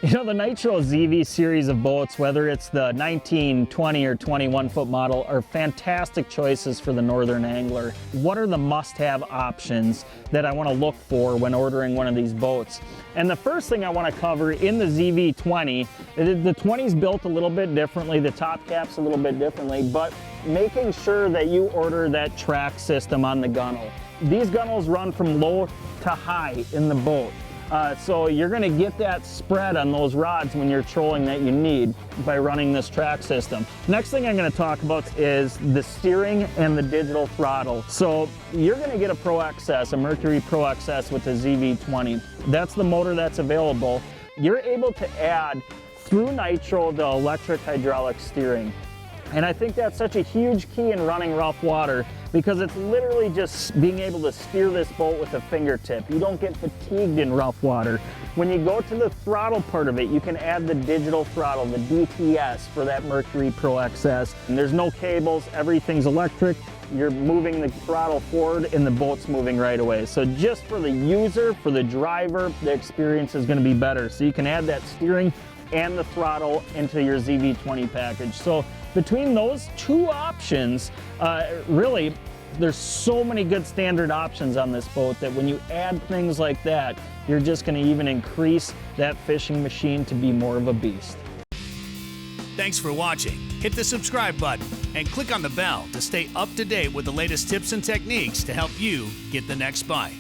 You know, the Nitro ZV series of boats, whether it's the 19, 20, or 21 foot model, are fantastic choices for the northern angler. What are the must-have options that I want to look for when ordering one of these boats? And the first thing I want to cover in the ZV20, the 20 is built a little bit differently, the top cap's a little bit differently, but making sure that you order that track system on the gunnel. These gunnels run from low to high in the boat. So you're going to get that spread on those rods when you're trolling that you need by running this track system. Next thing I'm going to talk about is the steering and the digital throttle. So you're going to get a Pro XS, a Mercury Pro XS with the ZV20. That's the motor that's available. You're able to add through Nitro the electric hydraulic steering. And I think that's such a huge key in running rough water, because it's literally just being able to steer this boat with a fingertip. You don't get fatigued in rough water. When you go to the throttle part of it, you can add the digital throttle, the DTS for that Mercury Pro XS. And there's no cables, everything's electric. You're moving the throttle forward and the boat's moving right away. So just for the user, for the driver, the experience is going to be better. So you can add that steering and the throttle into your ZV20 package. So between those two options, really, there's so many good standard options on this boat that when you add things like that, you're just going to even increase that fishing machine to be more of a beast. Thanks for watching. Hit the subscribe button and click on the bell to stay up to date with the latest tips and techniques to help you get the next bite.